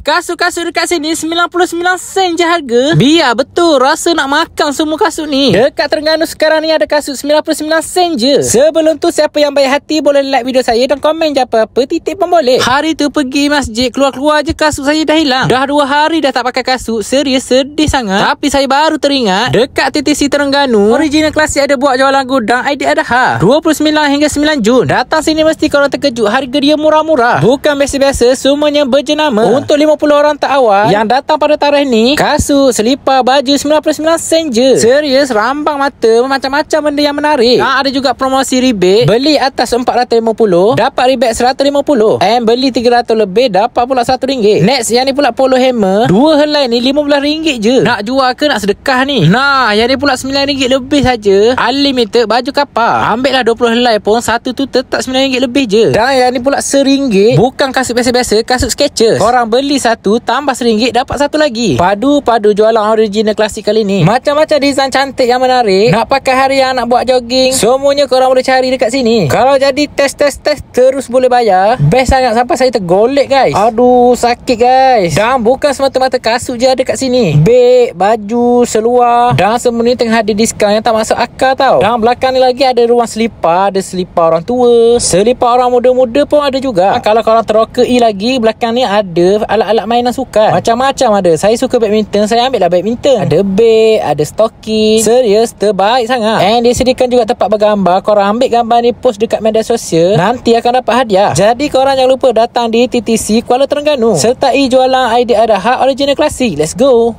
Kasut-kasut dekat sini 99 sen je harga. Biar betul rasa nak makan semua kasut ni. Dekat Terengganu sekarang ni ada kasut 99 sen je. Sebelum tu siapa yang baik hati boleh like video saya dan komen je apa-apa, titik pun boleh. Hari tu pergi masjid, keluar-keluar je kasut saya dah hilang. Dah 2 hari dah tak pakai kasut. Serius sedih sangat. Tapi saya baru teringat dekat TTC Terengganu Original Klasik ada buat jualan gudang Aidil Adha 29 hingga 9 Jun. Datang sini mesti korang terkejut, harga dia murah-murah. Bukan biasa-biasa, semuanya berjenama. Untuk 50 orang tak awal yang datang pada tarikh ni, kasut, selipar, baju 99 sen je. Serius, rambang mata, macam-macam benda yang menarik. Ada juga promosi rebate. Beli atas 450 dapat rebate 150, and beli 300 lebih dapat pula RM1. Next, yang ni pula polo hammer. 2 helai ni RM15 je. Nak jual ke nak sedekah ni? Nah, yang ni pula RM9 lebih saja. Unlimited baju kapal. Ambil lah 20 helai pun, satu tu tetap RM9 lebih je. Dan yang ni pula RM1. Bukan kasut biasa-biasa, kasut Skechers. Korang beli satu tambah RM1 dapat satu lagi. Padu jualan Original Klasik kali ni. Macam-macam design cantik yang menarik. Nak pakai harian, nak buat jogging, semuanya korang boleh cari dekat sini. Kalau jadi test terus boleh bayar. Best sangat sampai saya tergolek guys. Aduh, sakit guys. Dan bukan semata-mata kasut je ada kat sini. Beg, baju, seluar, dan semua ni tengah ada diskaun yang tak masuk akal tau. Dan belakang ni lagi ada ruang selipar. Ada selipar orang tua, selipar orang muda-muda pun ada juga. Kalau korang terokai lagi, belakang ni ada alat-alat mainan sukan. Macam-macam ada. Saya suka badminton, saya ambil lah badminton. Ada beg, ada stocking. Serius, terbaik sangat. And dia sediakan juga tempat bergambar. Korang ambil gambar ni, post dekat media sosial, nanti akan dapat hadiah. Jadi korang jangan lupa datang di TTC Kuala Terengganu sertai jualan Aidil Adha Original Klasik. Let's go.